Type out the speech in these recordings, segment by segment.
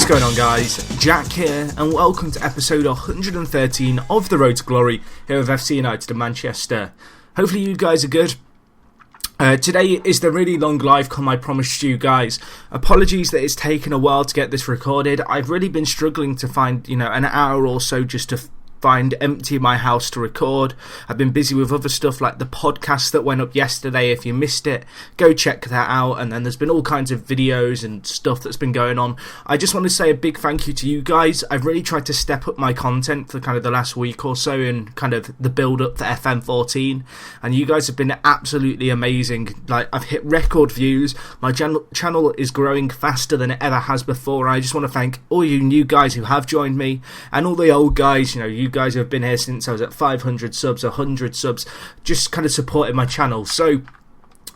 going on, guys? Jack here, and welcome to episode 113 of The Road to Glory here with FC United of Manchester. Hopefully you guys are good. Today is the really long live com I promised you guys. Apologies that it's taken a while to get this recorded. I've really been struggling to find, an hour or so just to empty my house to record. I've been busy with other stuff like the podcast that went up yesterday. If you missed it, go check that out. And then there's been all kinds of videos and stuff that's been going on. I just want to say a big thank you to you guys. I've really tried to step up my content for kind of the last week or so and kind of the build up for FM14, and you guys have been absolutely amazing. Like, I've hit record views. My channel is growing faster than it ever has before. I just want to thank all you new guys who have joined me and all the old guys. You guys who have been here since I was at 500 subs, 100 subs, just kind of supporting my channel. So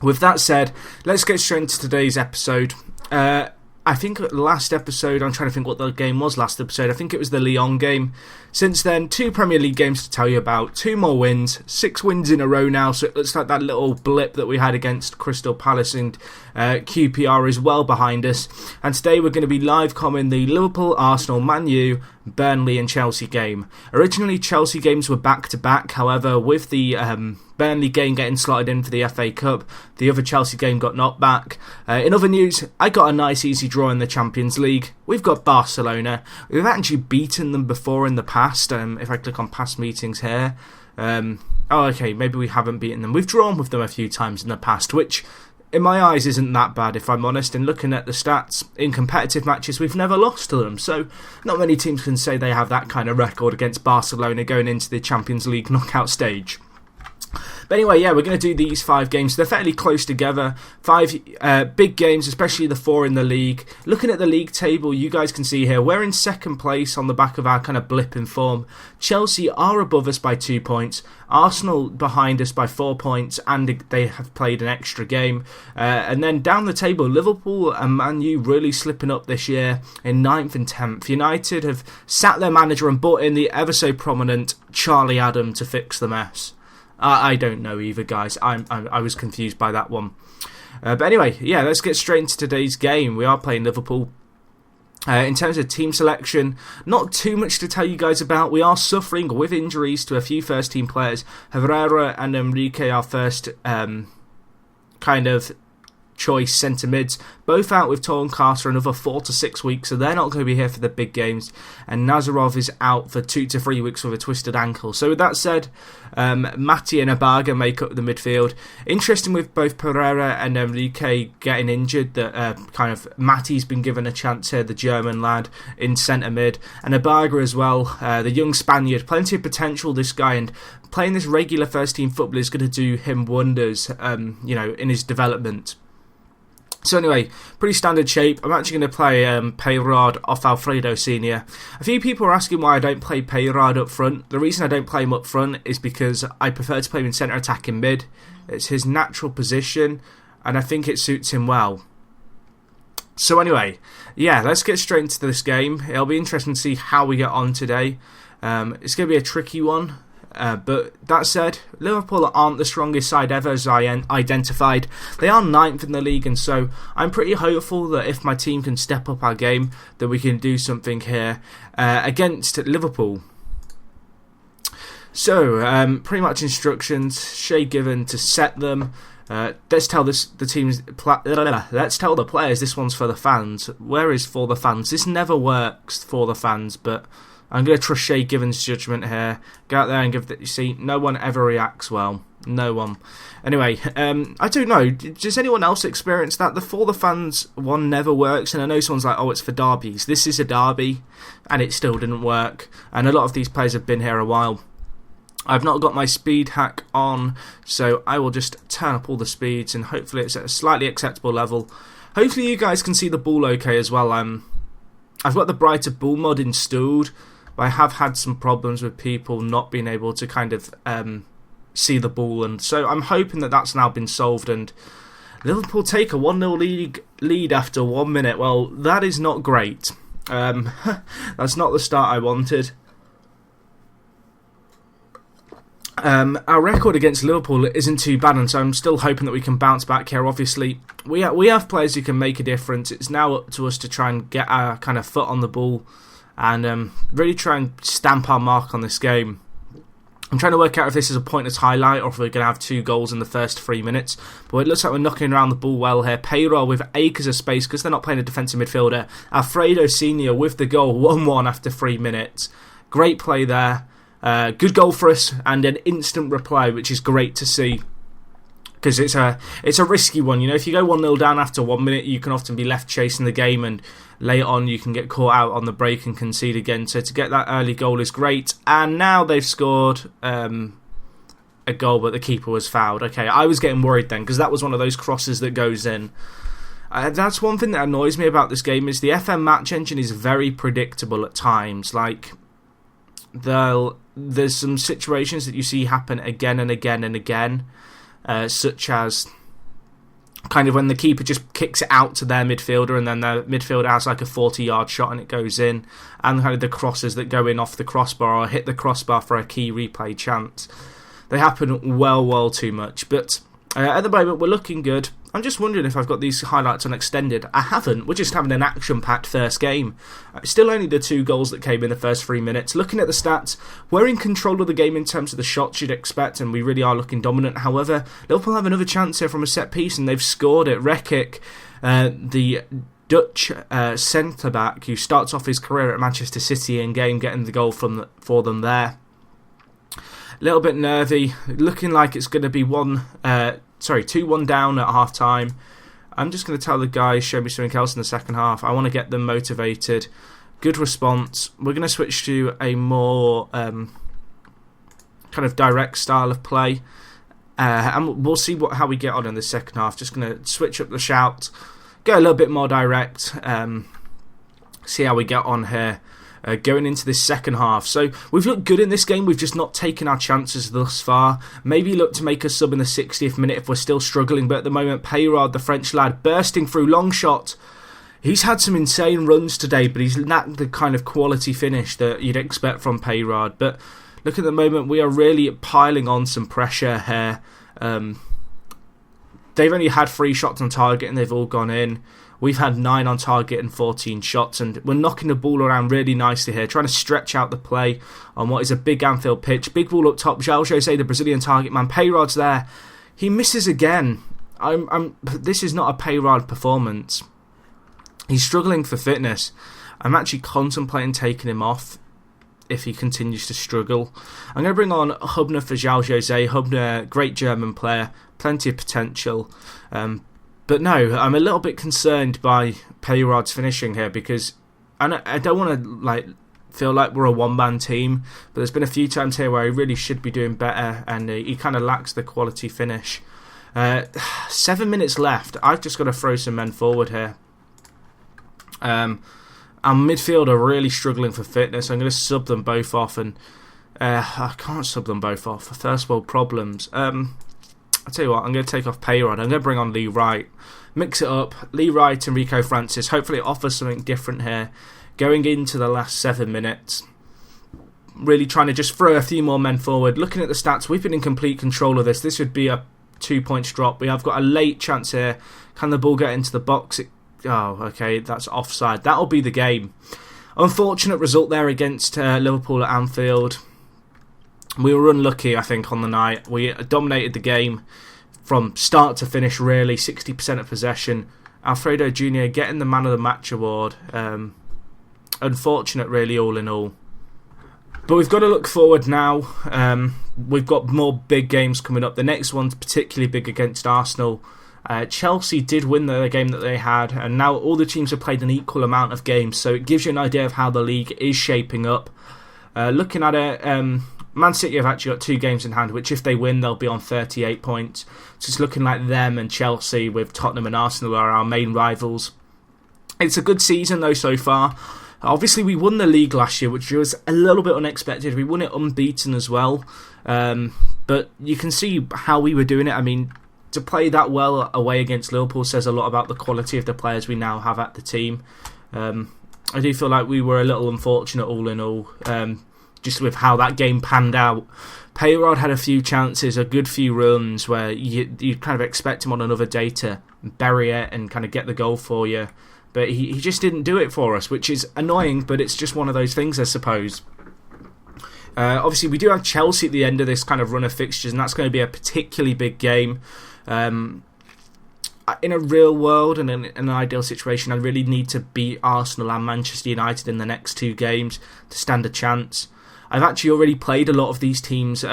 with that said, let's get straight into today's episode. I think last episode, I'm trying to think what the game was last episode. I think it was the Lyon game. Since then, 2 Premier League games to tell you about, 2 more wins, 6 wins in a row now, so it looks like that little blip that we had against Crystal Palace and QPR is well behind us. And today we're going to be live commenting the Liverpool, Arsenal, Man U, Burnley and Chelsea game. Originally Chelsea games were back to back, however with the Burnley game getting slotted in for the FA Cup, the other Chelsea game got knocked back. In other news, I got a nice easy draw in the Champions League. We've got Barcelona. We've actually beaten them before in the past. If I click on past meetings here, okay, maybe we haven't beaten them. We've drawn with them a few times in the past, which in my eyes isn't that bad if I'm honest. And looking at the stats, in competitive matches we've never lost to them, so not many teams can say they have that kind of record against Barcelona going into the Champions League knockout stage. But anyway, yeah, we're going to do these 5 games. They're fairly close together. 5 big games, especially the 4 in the league. Looking at the league table, you guys can see here, we're in second place on the back of our kind of blip in form. Chelsea are above us by 2 points. Arsenal behind us by 4 points, and they have played an extra game. And then down the table, Liverpool and Man U really slipping up this year in 9th and 10th. United have sacked their manager and brought in the ever so prominent Charlie Adam to fix the mess. I don't know either, guys. I was confused by that one. But anyway, yeah, let's get straight into today's game. We are playing Liverpool. In terms of team selection, not too much to tell you guys about. We are suffering with injuries to a few first team players. Herrera and Enrique, our first kind of choice centre mids, both out with torn calves for another 4 to 6 weeks, so they're not going to be here for the big games. And Nazarov is out for 2 to 3 weeks with a twisted ankle. So with that said, Mati and Abaga make up the midfield. Interesting with both Pereira and Enrique getting injured that kind of Mati's been given a chance here, the German lad in centre mid, and Abaga as well, the young Spaniard. Plenty of potential, this guy, and playing this regular first team football is going to do him wonders, in his development. So anyway, pretty standard shape. I'm actually going to play Peyrard off Alfredo Senior. A few people are asking why I don't play Peyrard up front. The reason I don't play him up front is because I prefer to play him in centre attacking mid. It's his natural position, and I think it suits him well. So anyway, yeah, let's get straight into this game. It'll be interesting to see how we get on today. It's going to be a tricky one. But that said, Liverpool aren't the strongest side ever, as I identified. They are 9th in the league, and so I'm pretty hopeful that if my team can step up our game, that we can do something here against Liverpool. So, pretty much instructions. Shay given to set them. Let's tell let's tell the players this one's for the fans. Where is for the fans? This never works for the fans, but I'm going to trust Shay Given's judgment here. Go out there and give that. You see, no one ever reacts well. No one. Anyway, I don't know. Does anyone else experience that? The for the fans one never works, and I know someone's like, oh, it's for derbies. This is a derby, and it still didn't work. And a lot of these players have been here a while. I've not got my speed hack on, so I will just turn up all the speeds, and hopefully it's at a slightly acceptable level. Hopefully you guys can see the ball okay as well. I've got the brighter ball mod installed, but I have had some problems with people not being able to kind of see the ball, and so I'm hoping that that's now been solved, and Liverpool take a 1-0 lead after 1 minute. Well, that is not great. That's not the start I wanted. Our record against Liverpool isn't too bad, and so I'm still hoping that we can bounce back here. Obviously, we have players who can make a difference. It's now up to us to try and get our kind of foot on the ball and really try and stamp our mark on this game. I'm trying to work out if this is a pointless highlight or if we're going to have 2 goals in the first 3 minutes. But it looks like we're knocking around the ball well here. Payroll with acres of space because they're not playing a defensive midfielder. Alfredo Senior with the goal, 1-1 after 3 minutes. Great play there. Good goal for us and an instant reply, which is great to see. Because it's a risky one, you know. If you go 1-0 down after 1 minute, you can often be left chasing the game, and later on you can get caught out on the break and concede again. So to get that early goal is great. And now they've scored a goal, but the keeper was fouled. Okay, I was getting worried then because that was one of those crosses that goes in. That's one thing that annoys me about this game is the FM match engine is very predictable at times. Like there's some situations that you see happen again and again and again. Such as kind of when the keeper just kicks it out to their midfielder and then their midfielder has like a 40-yard shot and it goes in, and kind of the crosses that go in off the crossbar or hit the crossbar for a key replay chance. They happen well too much, but at the moment we're looking good. I'm just wondering if I've got these highlights on extended. I haven't. We're just having an action-packed first game. Still only the 2 goals that came in the first 3 minutes. Looking at the stats, we're in control of the game in terms of the shots you'd expect, and we really are looking dominant. However, Liverpool have another chance here from a set-piece, and they've scored it. Rekic, the Dutch centre-back, who starts off his career at Manchester City in-game, getting the goal for them there. A little bit nervy. Looking like it's going to be 2-1 down at half time. I'm just going to tell the guys, show me something else in the second half. I want to get them motivated. Good response. We're going to switch to a more kind of direct style of play. And we'll see how we get on in the second half. Just going to switch up the shout. Go a little bit more direct. See how we get on here. Going into this second half. So we've looked good in this game, we've just not taken our chances thus far. Maybe look to make a sub in the 60th minute if we're still struggling, but at the moment Payrod, the French lad, bursting through, long shot. He's had some insane runs today, but he's not the kind of quality finish that you'd expect from Payrod. But look, at the moment we are really piling on some pressure here. They've only had 3 shots on target and they've all gone in. We've had 9 on target and 14 shots, and we're knocking the ball around really nicely here, trying to stretch out the play on what is a big Anfield pitch. Big ball up top, João José, the Brazilian target man. Payrod's there. He misses again. This is not a Payrod performance. He's struggling for fitness. I'm actually contemplating taking him off if he continues to struggle. I'm going to bring on Hubner for João José. Hubner, great German player, plenty of potential. But no, I'm a little bit concerned by Payrod's finishing here because I don't want to feel like we're a one-man team, but there's been a few times here where he really should be doing better and he kind of lacks the quality finish. 7 minutes left. I've just got to throw some men forward here. Our midfield are really struggling for fitness. I'm going to sub them both off, and I can't sub them both off. First world problems. I'll tell you what, I'm going to take off Payrod. I'm going to bring on Lee Wright. Mix it up. Lee Wright and Rico Francis. Hopefully it offers something different here. Going into the last 7 minutes. Really trying to just throw a few more men forward. Looking at the stats, we've been in complete control of this. This would be a 2 points drop. We have got a late chance here. Can the ball get into the box? Okay, that's offside. That'll be the game. Unfortunate result there against Liverpool at Anfield. We were unlucky, I think, on the night. We dominated the game from start to finish, really. 60% of possession. Alfredo Jr. getting the Man of the Match award. Unfortunate, really, all in all. But we've got to look forward now. We've got more big games coming up. The next one's particularly big against Arsenal. Chelsea did win the game that they had, and now all the teams have played an equal amount of games, so it gives you an idea of how the league is shaping up. Looking at it, Man City have actually got 2 games in hand, which if they win, they'll be on 38 points. So it's looking like them and Chelsea, with Tottenham and Arsenal, are our main rivals. It's a good season, though, so far. Obviously, we won the league last year, which was a little bit unexpected. We won it unbeaten as well. But you can see how we were doing it. I mean, to play that well away against Liverpool says a lot about the quality of the players we now have at the team. I do feel like we were a little unfortunate all in all. just with how that game panned out. Payrod had a few chances, a good few runs where you kind of expect him on another day to bury it and kind of get the goal for you. But he just didn't do it for us, which is annoying, but it's just one of those things, I suppose. Obviously, we do have Chelsea at the end of this kind of run of fixtures, and that's going to be a particularly big game. In a real world and in an ideal situation, I really need to beat Arsenal and Manchester United in the next 2 games to stand a chance. I've actually already played a lot of these teams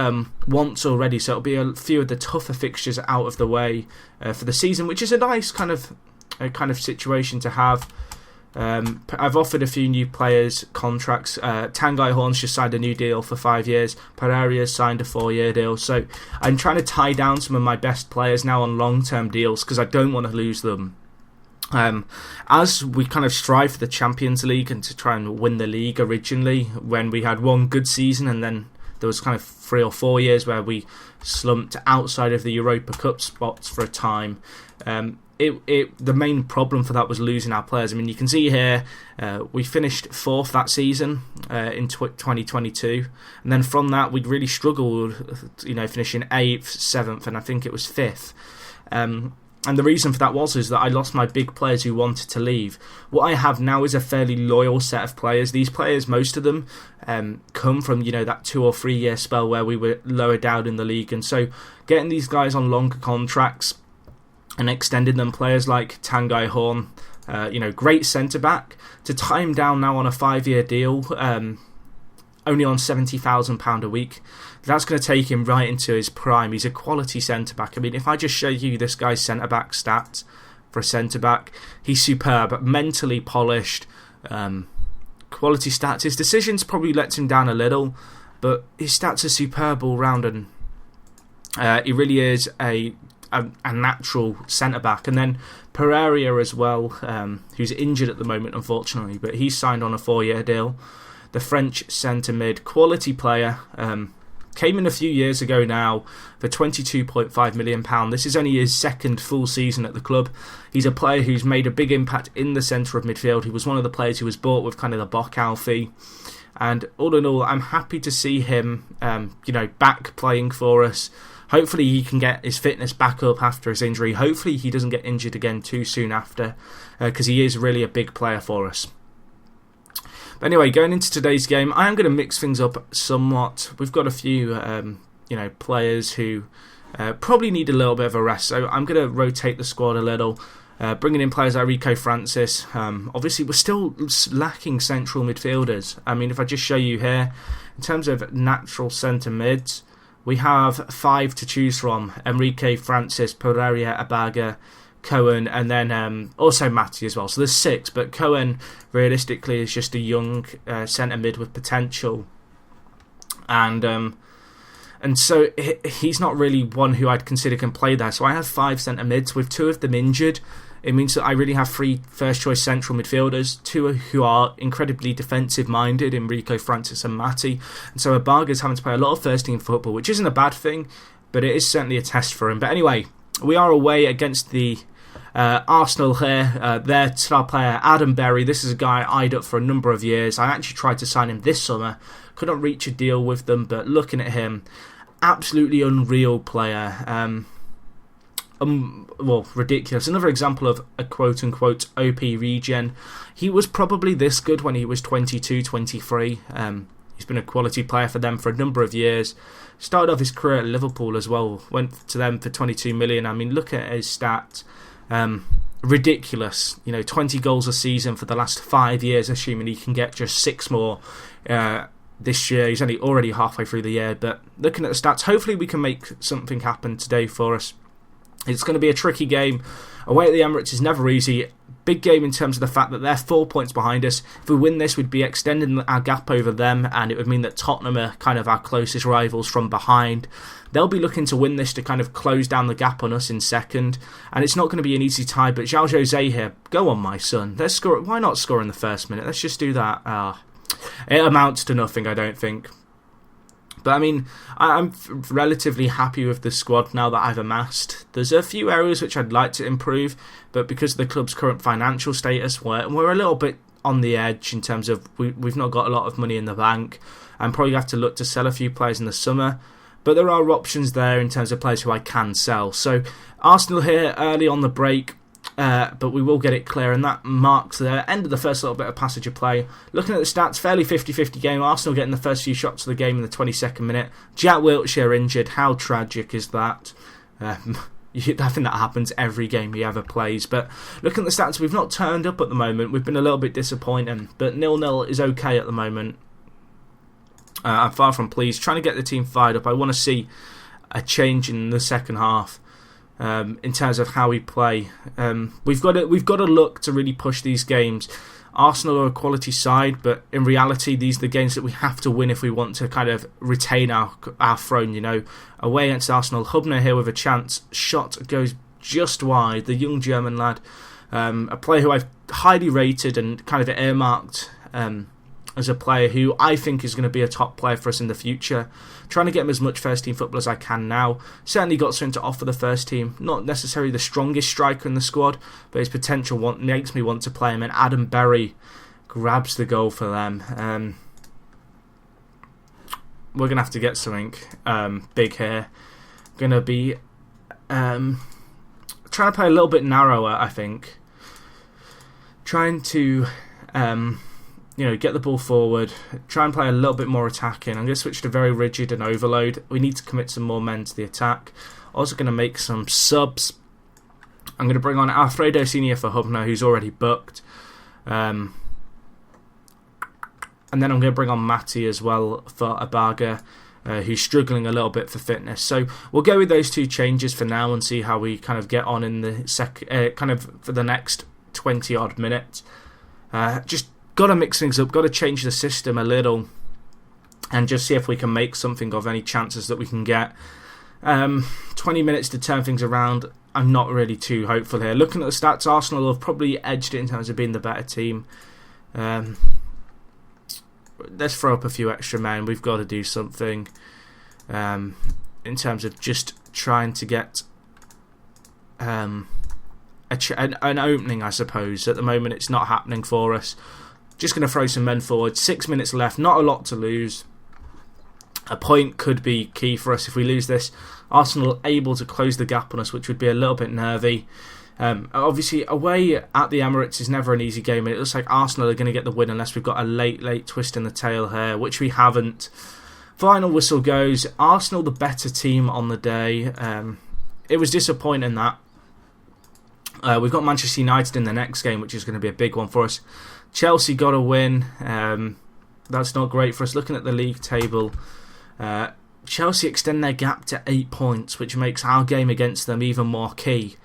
once already, so it'll be a few of the tougher fixtures out of the way for the season, which is a nice kind of situation to have. I've offered a few new players contracts. Tanguy Horn's just signed a new deal for 5 years. Pereira's signed a 4-year deal. So I'm trying to tie down some of my best players now on long-term deals because I don't want to lose them. As we kind of strive for the Champions League and to try and win the league originally, when we had one good season and then there was kind of 3 or 4 years where we slumped outside of the Europa Cup spots for a time. The main problem for that was losing our players. I mean, you can see here we finished 4th that season in 2022, and then from that we'd really struggled, finishing 8th, 7th, and I think it was 5th. And the reason for that is that I lost my big players who wanted to leave. What I have now is a fairly loyal set of players. These players, most of them, come from that 2 or 3 year spell where we were lower down in the league, and so getting these guys on longer contracts and extending them, players like Tanguy Horn, great centre-back, to tie him down now on a 5-year deal, only on £70,000 a week. That's going to take him right into his prime. He's a quality centre-back. I mean, if I just show you this guy's centre-back stats for a centre-back, he's superb, mentally polished, quality stats. His decisions probably let him down a little, but his stats are superb all round, and he really is a natural centre-back. And then Pereira as well, who's injured at the moment unfortunately, but he's signed on a 4-year deal. The French centre-mid, quality player, came in a few years ago now for £22.5 million. This is only his 2nd full season at the club. He's a player who's made a big impact in the centre of midfield. He was one of the players who was bought with kind of the Boccao fee. And all in all, I'm happy to see him back playing for us. Hopefully he can get his fitness back up after his injury. Hopefully he doesn't get injured again too soon after, because he is really a big player for us. But anyway, going into today's game, I am going to mix things up somewhat. We've got a few players who probably need a little bit of a rest, so I'm going to rotate the squad a little, bringing in players like Rico Francis. Obviously, we're still lacking central midfielders. I mean, if I just show you here, in terms of natural centre mids, we have 5 to choose from: Enrique, Francis, Pereira, Abaga, Cohen, and then also Matty as well. So there's 6, but Cohen realistically is just a young centre mid with potential, and so he's not really one who I'd consider can play there. So I have 5 centre mids with 2 of them injured. It means that I really have 3 first choice central midfielders, 2 who are incredibly defensive minded, Enrico, Francis and Matty, and so Abaga's having to play a lot of first team football, which isn't a bad thing, but it is certainly a test for him. But anyway, we are away against the Arsenal here. Their star player Adam Berry, this is a guy I eyed up for a number of years. I actually tried to sign him this summer, couldn't reach a deal with them, but looking at him, absolutely unreal player. Ridiculous. Another example of a quote-unquote OP regen. He was probably this good when he was 22, 23. He's been a quality player for them for a number of years. Started off his career at Liverpool as well. Went to them for 22 million. I mean, look at his stats. Ridiculous. 20 goals a season for the last 5 years, assuming he can get just 6 more this year. He's only already halfway through the year, but looking at the stats, hopefully we can make something happen today for us. It's going to be a tricky game. Away at the Emirates is never easy. Big game in terms of the fact that they're 4 points behind us. If we win this, we'd be extending our gap over them, and it would mean that Tottenham are kind of our closest rivals from behind. They'll be looking to win this to kind of close down the gap on us in second, and it's not going to be an easy tie. But João Jose here, go on, my son. Let's score. Why not score in the first minute? Let's just do that. It amounts to nothing, I don't think. But I mean, I'm relatively happy with the squad now that I've amassed. There's a few areas which I'd like to improve, but because of the club's current financial status, we're a little bit on the edge in terms of we've not got a lot of money in the bank, and probably have to look to sell a few players in the summer. But there are options there in terms of players who I can sell. So Arsenal here early on the break, but we will get it clear, and that marks the end of the first little bit of passage of play. Looking at the stats, fairly 50-50 game. Arsenal getting the first few shots of the game in the 22nd minute. Jack Wilshere injured. How tragic is that? I think that happens every game he ever plays. But looking at the stats, we've not turned up at the moment. We've been a little bit disappointing, but 0-0 is okay at the moment. I'm far from pleased. Trying to get the team fired up. I want to see a change in the second half in terms of how we play. We've got to look to really push these games. Arsenal are a quality side, but in reality, these are the games that we have to win if we want to kind of retain our throne. You know, away against Arsenal, Hubner here with a chance. Shot goes just wide. The young German lad, a player who I've highly rated and kind of earmarked as a player who I think is going to be a top player for us in the future. Trying to get him as much first team football as I can now. Certainly got something to offer the first team. Not necessarily the strongest striker in the squad, but his potential makes me want to play him. And Adam Berry grabs the goal for them. We're going to have to get something big here. Going to be trying to play a little bit narrower, I think. Trying to get the ball forward, try and play a little bit more attacking. I'm going to switch to very rigid and overload. We need to commit some more men to the attack. Also going to make some subs. I'm going to bring on Alfredo Senior for Hubner, who's already booked. And then I'm going to bring on Matty as well for Abaga, who's struggling a little bit for fitness. So we'll go with those two changes for now and see how we kind of get on in the for the next 20 odd minutes. Just got to mix things up, got to change the system a little and just see if we can make something of any chances that we can get. 20 minutes to turn things around. I'm not really too hopeful here. Looking at the stats, Arsenal have probably edged it in terms of being the better team. Let's throw up a few extra men. We've got to do something in terms of just trying to get an opening, I suppose. At the moment, it's not happening for us. Just going to throw some men forward. 6 minutes left. Not a lot to lose. A point could be key for us if we lose this. Arsenal able to close the gap on us, which would be a little bit nervy. Obviously, away at the Emirates is never an easy game. And it looks like Arsenal are going to get the win unless we've got a late twist in the tail here, which we haven't. Final whistle goes. Arsenal the better team on the day. It was disappointing that. We've got Manchester United in the next game, which is going to be a big one for us. Chelsea got a win. That's not great for us. Looking at the league table, Chelsea extend their gap to 8 points, which makes our game against them even more key.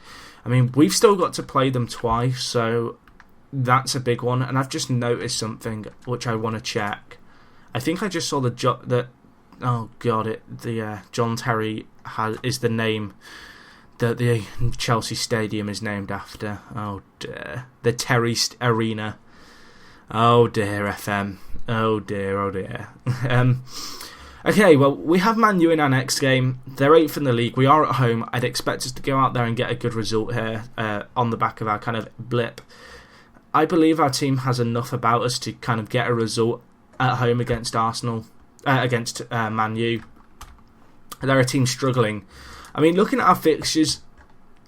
I mean, we've still got to play them twice, so that's a big one. And I've just noticed something which I want to check. I think I just saw the John Terry is the name that the Chelsea Stadium is named after. Oh dear, the Terry Arena. Oh dear, FM. Oh dear. Okay, well, we have Man U in our next game. They're 8th in the league. We are at home. I'd expect us to go out there and get a good result here on the back of our kind of blip. I believe our team has enough about us to kind of get a result at home against Arsenal, against Man U. They're a team struggling. I mean, looking at our fixtures,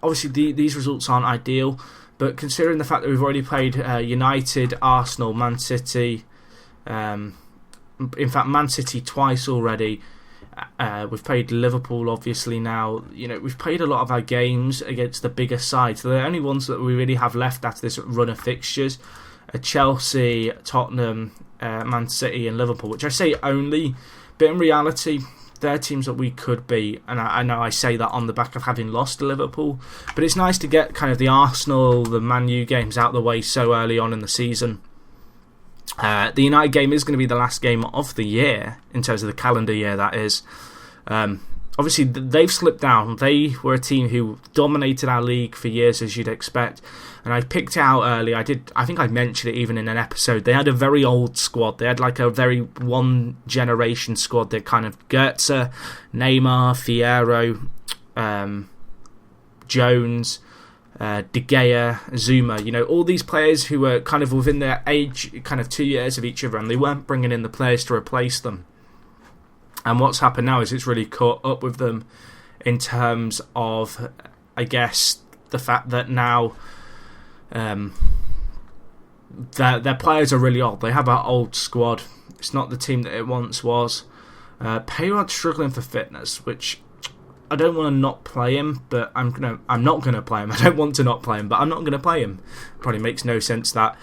obviously these results aren't ideal, but considering the fact that we've already played United, Arsenal, Man City, in fact, Man City twice already. We've played Liverpool, obviously, now. You know, we've played a lot of our games against the bigger sides. So the only ones that we really have left after this run of fixtures are Chelsea, Tottenham, Man City and Liverpool, which I say only, but in reality, they're teams that we could beat. And I know I say that on the back of having lost to Liverpool, but it's nice to get kind of the Arsenal, the Man U games out of the way so early on in the season. The United game is going to be the last game of the year, in terms of the calendar year, that is. Obviously, they've slipped down. They were a team who dominated our league for years, as you'd expect. And I picked it out early. I think I mentioned it even in an episode. They had a very old squad. They had like a very one-generation squad. They kind of Goetze, Neymar, Fierro, Jones, De Gea, Zuma, all these players who were kind of within their age, kind of 2 years of each other, and they weren't bringing in the players to replace them. And what's happened now is it's really caught up with them in terms of, I guess, the fact that now their players are really old. They have an old squad. It's not the team that it once was. Payrod's struggling for fitness, which I don't want to not play him, but I'm not gonna play him. I don't want to not play him, but I'm not gonna play him. Probably makes no sense that.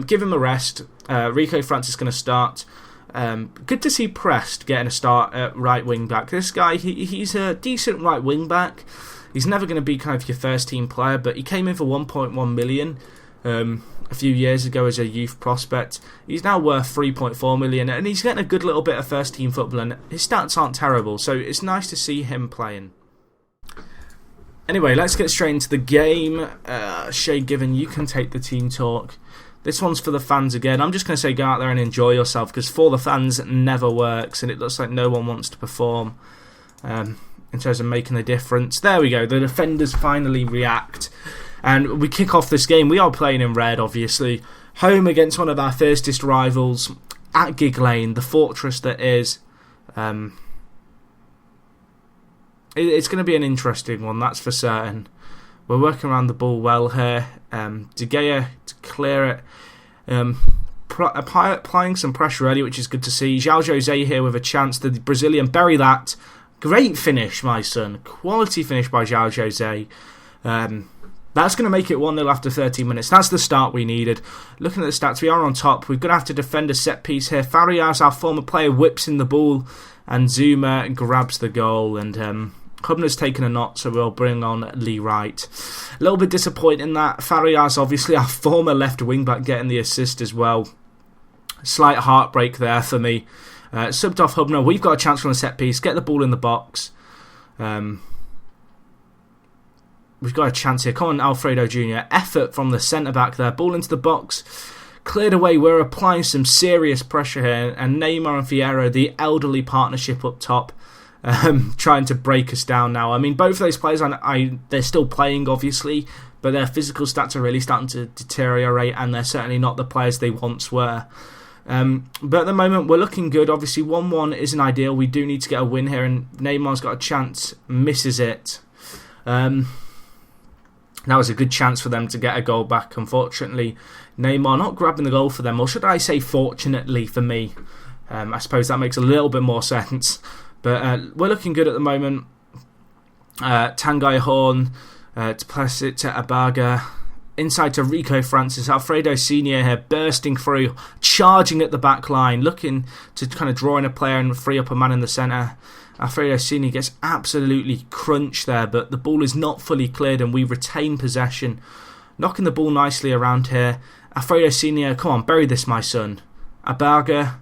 Give him a rest. Rico Francis is gonna start. Good to see Prest getting a start at right wing back. This guy, he's a decent right wing back. He's never going to be kind of your first team player, but he came in for 1.1 million a few years ago as a youth prospect. He's now worth 3.4 million, and he's getting a good little bit of first team football, and his stats aren't terrible, so it's nice to see him playing. Anyway, let's get straight into the game. Shay Given, you can take the team talk. This one's for the fans again. I'm just going to say go out there and enjoy yourself, because for the fans never works, and it looks like no one wants to perform in terms of making a difference. There we go. The defenders finally react, and we kick off this game. We are playing in red, obviously. Home against one of our fiercest rivals at Gig Lane, the fortress that is. It's going to be an interesting one, that's for certain. We're working around the ball well here. De Gea to clear it. Applying some pressure early, which is good to see. João Jose here with a chance. The Brazilian, bury that. Great finish, my son. Quality finish by João Jose. That's going to make it 1-0 after 13 minutes. That's the start we needed. Looking at the stats, we are on top. We're going to have to defend a set piece here. Farias, our former player, whips in the ball, and Zuma grabs the goal, and Hubner's taken a knot, so we'll bring on Lee Wright. A little bit disappointing in that. Farias, obviously our former left wing-back, getting the assist as well. Slight heartbreak there for me. Subbed off Hubner. We've got a chance from the set piece. Get the ball in the box. We've got a chance here. Come on, Alfredo Jr. Effort from the centre-back there. Ball into the box. Cleared away. We're applying some serious pressure here. And Neymar and Fierro, the elderly partnership up top, trying to break us down now. I mean, both of those players, they're still playing, obviously, but their physical stats are really starting to deteriorate, and they're certainly not the players they once were. But at the moment, we're looking good. Obviously, 1-1 isn't ideal. We do need to get a win here, and Neymar's got a chance, misses it. That was a good chance for them to get a goal back. Unfortunately, Neymar not grabbing the goal for them, or should I say fortunately for me. I suppose that makes a little bit more sense. But we're looking good at the moment. Tanguy Horn to pass it to Abaga. Inside to Rico Francis. Alfredo Senior here bursting through, charging at the back line, looking to kind of draw in a player and free up a man in the centre. Alfredo Senior gets absolutely crunched there, but the ball is not fully cleared and we retain possession. Knocking the ball nicely around here. Alfredo Senior, come on, bury this, my son. Abaga,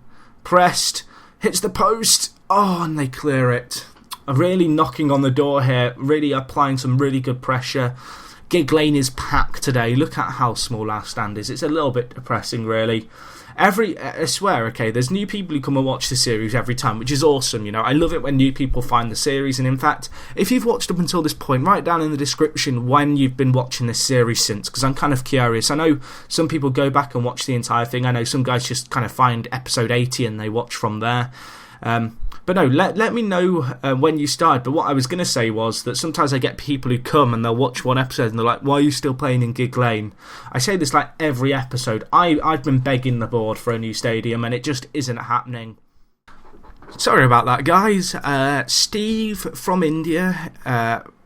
pressed, hits the post. Oh, and they clear it. Really knocking on the door here, really applying some really good pressure. Gig Lane is packed today. Look at how small our stand is. It's a little bit depressing, really. I swear, okay, there's new people who come and watch the series every time, which is awesome, you know. I love it when new people find the series, and in fact, if you've watched up until this point, write down in the description when you've been watching this series since, because I'm kind of curious. I know some people go back and watch the entire thing. I know some guys just kind of find episode 80 and they watch from there. But no, let me know when you started. But what I was going to say was that sometimes I get people who come and they'll watch one episode and they're like, why are you still playing in Gig Lane? I say this like every episode. I've been begging the board for a new stadium and it just isn't happening. Sorry about that, guys. Steve from India,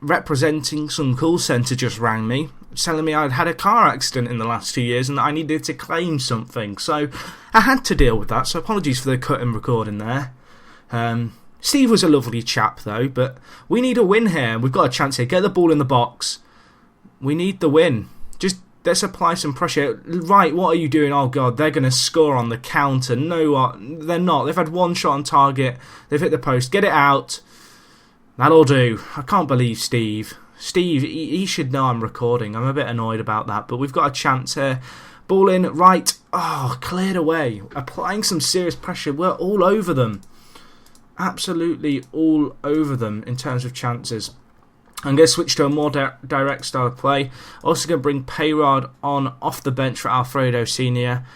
representing some call centre, just rang me, telling me I'd had a car accident in the last 2 years and that I needed to claim something. So I had to deal with that, so apologies for the cut and recording there. Steve was a lovely chap though, but we need a win here. We've got a chance here. Get the ball in the box. We need the win. Just let's apply some pressure. Right, what are you doing? Oh god, they're going to score on the counter. No, they're not. They've had one shot on target. They've hit the post. Get it out. That'll do. I can't believe Steve. Steve, he should know I'm recording. I'm a bit annoyed about that, but we've got a chance here. Ball in, right. Oh, cleared away. Applying some serious pressure. We're all over them. Absolutely all over them in terms of chances. I'm going to switch to a more direct style of play. Also going to bring Payrod on off the bench for Alfredo Senior.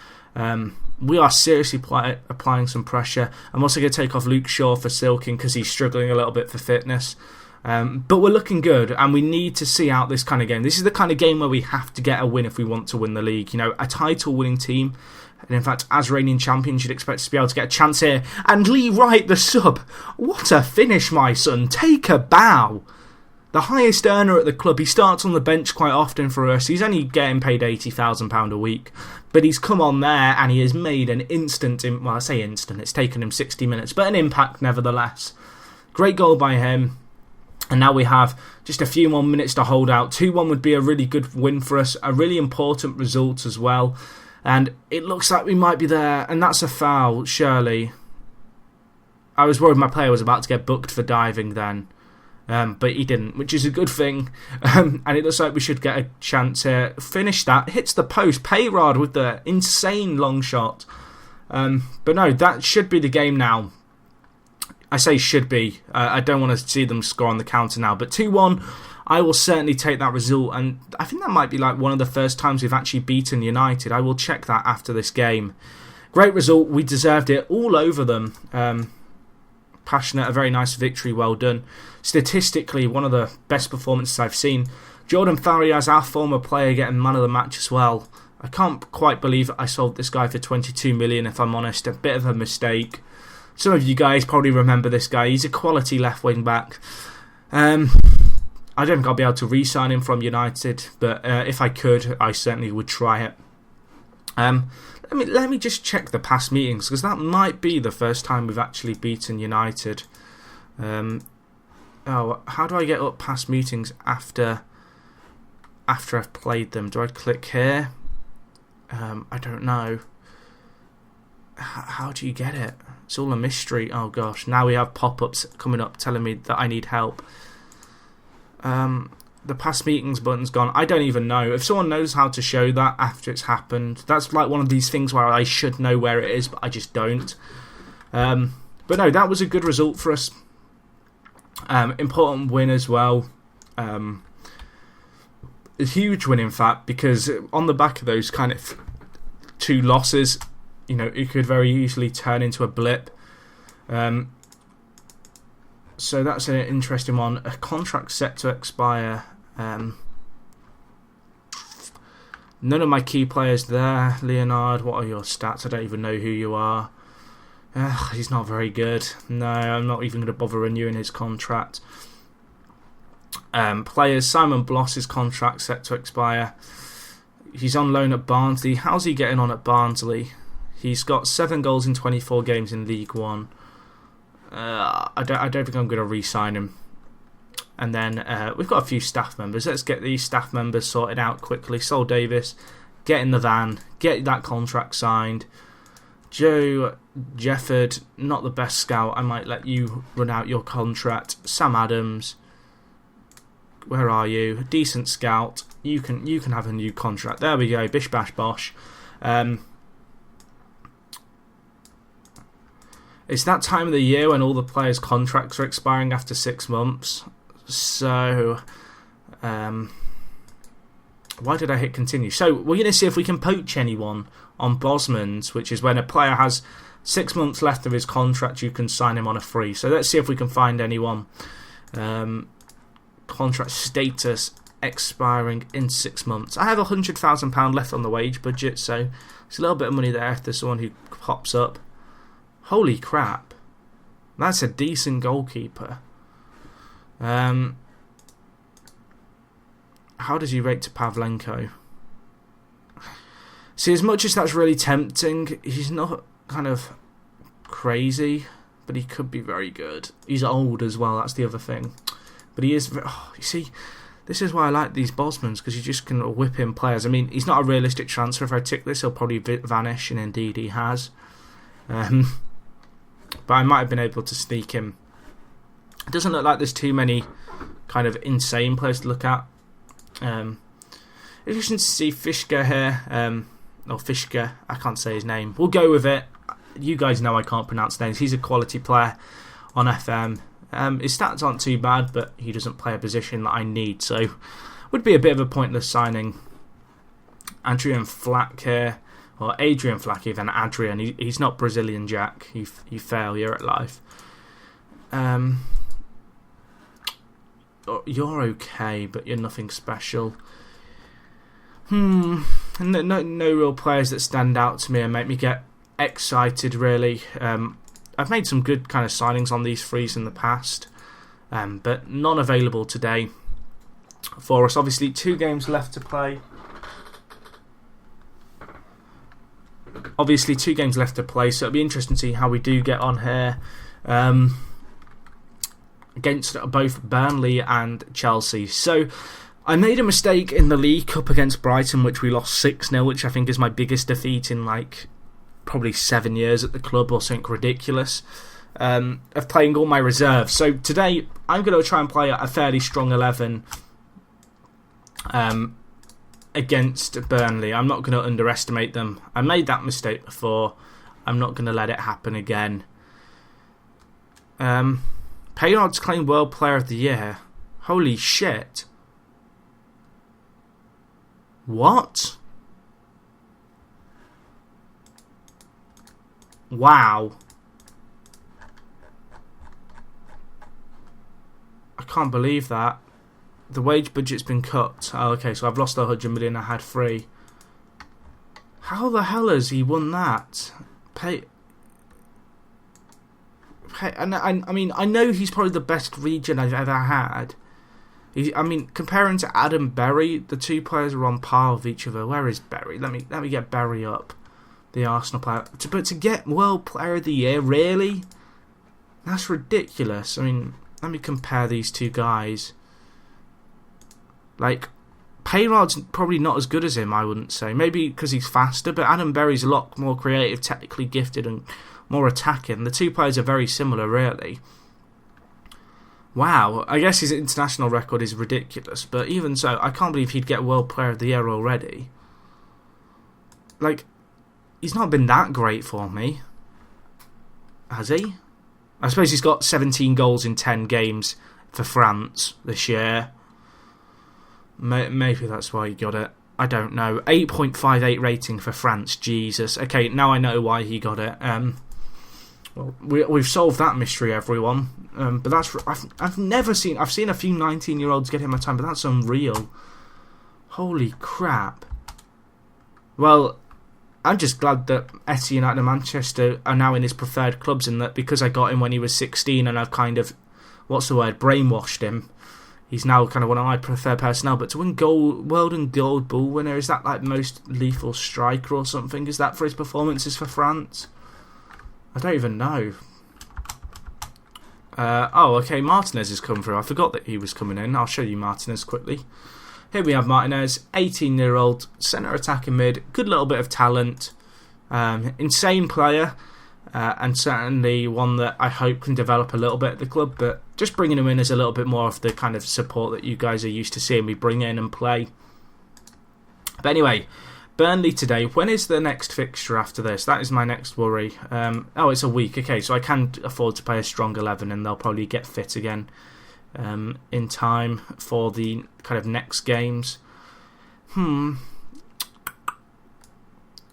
We are seriously applying some pressure. I'm also going to take off Luke Shaw for Silking because he's struggling a little bit for fitness. But we're looking good, and we need to see out this kind of game. This is the kind of game where we have to get a win if we want to win the league. You know, a title-winning team. And in fact, as reigning champions, you'd expect us to be able to get a chance here. And Lee Wright, the sub. What a finish, my son. Take a bow. The highest earner at the club. He starts on the bench quite often for us. He's only getting paid £80,000 a week. But he's come on there and he has made an instant, well, I say instant, it's taken him 60 minutes, but an impact nevertheless. Great goal by him. And now we have just a few more minutes to hold out. 2-1 would be a really good win for us. A really important result as well. And it looks like we might be there. And that's a foul, surely. I was worried my player was about to get booked for diving then. But he didn't, which is a good thing. And it looks like we should get a chance here. Finish that. Hits the post. Payrod with the insane long shot. But no, that should be the game now. I say should be. I don't want to see them score on the counter now. But 2-1, I will certainly take that result. And I think that might be like one of the first times we've actually beaten United. I will check that after this game. Great result. We deserved it all over them. Passionate, a very nice victory, well done. Statistically, one of the best performances I've seen. Jordan Farias, our former player, getting man of the match as well. I can't quite believe I sold this guy for 22 million, if I'm honest. A bit of a mistake. Some of you guys probably remember this guy. He's a quality left wing back. I don't think I'll be able to re-sign him from United, but if I could, I certainly would try it. Let me just check the past meetings, because that might be the first time we've actually beaten United. How do I get up past meetings after I've played them? Do I click here? I don't know. How do you get it? It's all a mystery. Oh gosh, now we have pop-ups coming up telling me that I need help. The past meetings button's gone. I don't even know. If someone knows how to show that after it's happened, that's like one of these things where I should know where it is, but I just don't. But no, that was a good result for us. Important win as well. A huge win, in fact, because on the back of those kind of two losses, you know, it could very easily turn into a blip. So that's an interesting one. A contract set to expire. None of my key players there. Leonard, what are your stats? I don't even know who you are. He's not very good. No, I'm not even going to bother renewing his contract. Players, Simon Bloss's contract set to expire. He's on loan at Barnsley. How's he getting on at Barnsley? He's got 7 goals in 24 games in League One. I don't think I'm going to re-sign him. And then we've got a few staff members. Let's get these staff members sorted out quickly. Sol Davis, get in the van, get that contract signed. Joe Jefford, not the best scout. I might let you run out your contract. Sam Adams, where are you? Decent scout. You can have a new contract. There we go. Bish bash bosh. It's that time of the year when all the players' contracts are expiring after 6 months. So, why did I hit continue? So, we're going to see if we can poach anyone on Bosman's, which is when a player has 6 months left of his contract, you can sign him on a free. So, let's see if we can find anyone. Contract status expiring in 6 months. I have £100,000 left on the wage budget, so it's a little bit of money there if there's someone who pops up. Holy crap. That's a decent goalkeeper. How does he rate to Pavlenko? See, as much as that's really tempting, he's not kind of crazy, but he could be very good. He's old as well, that's the other thing. But he is... you see, this is why I like these Bosmans, because you just can whip in players. I mean, he's not a realistic transfer. If I tick this, he'll probably vanish, and indeed he has. But I might have been able to sneak him. It doesn't look like there's too many kind of insane players to look at. Interesting to see Fishka here. Or Fishka, I can't say his name. We'll go with it. You guys know I can't pronounce names. He's a quality player on FM. His stats aren't too bad, but he doesn't play a position that I need, so would be a bit of a pointless signing. Adrian Flack here, or Adrian Flack even, Adrian, he's not Brazilian Jack, you failure at life. You're okay, but you're nothing special. No real players that stand out to me and make me get excited, really. I've made some good kind of signings on these threes in the past, but none available today for us. Obviously, 2 games left to play. So it'll be interesting to see how we do get on here against both Burnley and Chelsea. So I made a mistake in the League Cup against Brighton, which we lost 6-0, which I think is my biggest defeat in probably 7 years at the club or something ridiculous, of playing all my reserves. So today I'm going to try and play a fairly strong 11 against Burnley. I'm not going to underestimate them. I made that mistake before. I'm not going to let it happen again. Payard's claimed World Player of the Year. Holy shit. What? Wow. I can't believe that. The wage budget's been cut. Oh, okay, so I've lost the 100 million I had free. How the hell has he won that? I mean, I know he's probably the best region I've ever had. Comparing to Adam Berry, the 2 players are on par with each other. Where is Berry? Let me get Berry up. The Arsenal player. But to get World Player of the Year, really? That's ridiculous. I mean, let me compare these 2 guys. Payard's probably not as good as him, I wouldn't say. Maybe because he's faster, but Adam Berry's a lot more creative, technically gifted, and more attacking. The 2 players are very similar, really. Wow, I guess his international record is ridiculous, but even so, I can't believe he'd get World Player of the Year already. He's not been that great for me. Has he? I suppose he's got 17 goals in 10 games for France this year. Maybe that's why he got it. I don't know. 8.58 rating for France. Jesus. Okay, now I know why he got it. Well, we've solved that mystery, everyone. But that's I've never seen. I've seen a few 19-year-olds get him a time, but that's unreal. Holy crap. Well, I'm just glad that FC United and Manchester are now in his preferred clubs, and that because I got him when he was 16 and I've kind of, brainwashed him, he's now kind of one of my preferred personnel. But to win World and Gold Ball winner, is that most lethal striker or something? Is that for his performances for France? I don't even know. Okay, Martinez has come through. I forgot that he was coming in. I'll show you Martinez quickly. Here we have Martinez, 18-year-old, centre attacking mid, good little bit of talent, insane player, and certainly one that I hope can develop a little bit at the club, but just bringing him in as a little bit more of the kind of support that you guys are used to seeing me bring in and play. But anyway, Burnley today. When is the next fixture after this? That is my next worry. It's a week. Okay, so I can afford to play a strong 11 and they'll probably get fit again in time for the kind of next games. I'm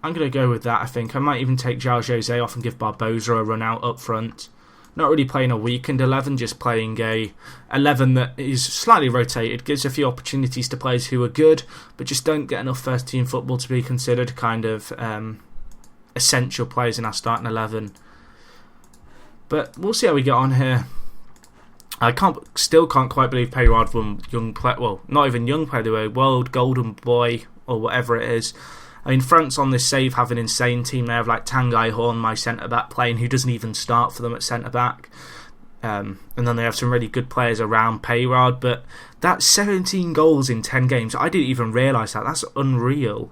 going to go with that, I think. I might even take João Jose off and give Barbosa a run out up front. Not really playing a weakened 11, just playing a 11 that is slightly rotated, gives a few opportunities to players who are good, but just don't get enough first-team football to be considered kind of essential players in our starting 11. But we'll see how we get on here. I still can't quite believe Payard won young player. Well, not even young player, they were World Golden Boy or whatever it is. I mean, France on this save have an insane team. They have Tanguy Horn, my centre-back, playing, who doesn't even start for them at centre-back. And then they have some really good players around Payard. But that's 17 goals in 10 games. I didn't even realise that. That's unreal.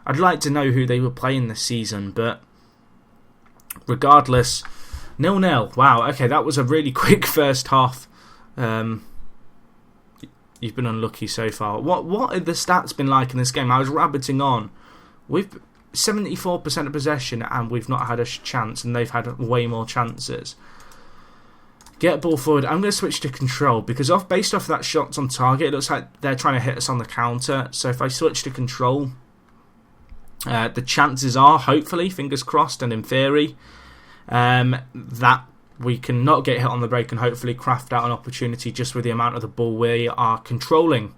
I'd like to know who they were playing this season. But regardless, 0-0. Wow, okay, that was a really quick first half. You've been unlucky so far. What have the stats been like in this game? I was rabbiting on. We've 74% of possession and we've not had a chance, and they've had way more chances. Get ball forward. I'm going to switch to control because based off that shots on target, it looks like they're trying to hit us on the counter. So if I switch to control, the chances are, hopefully, fingers crossed and in theory, that we can not get hit on the break and hopefully craft out an opportunity just with the amount of the ball we are controlling.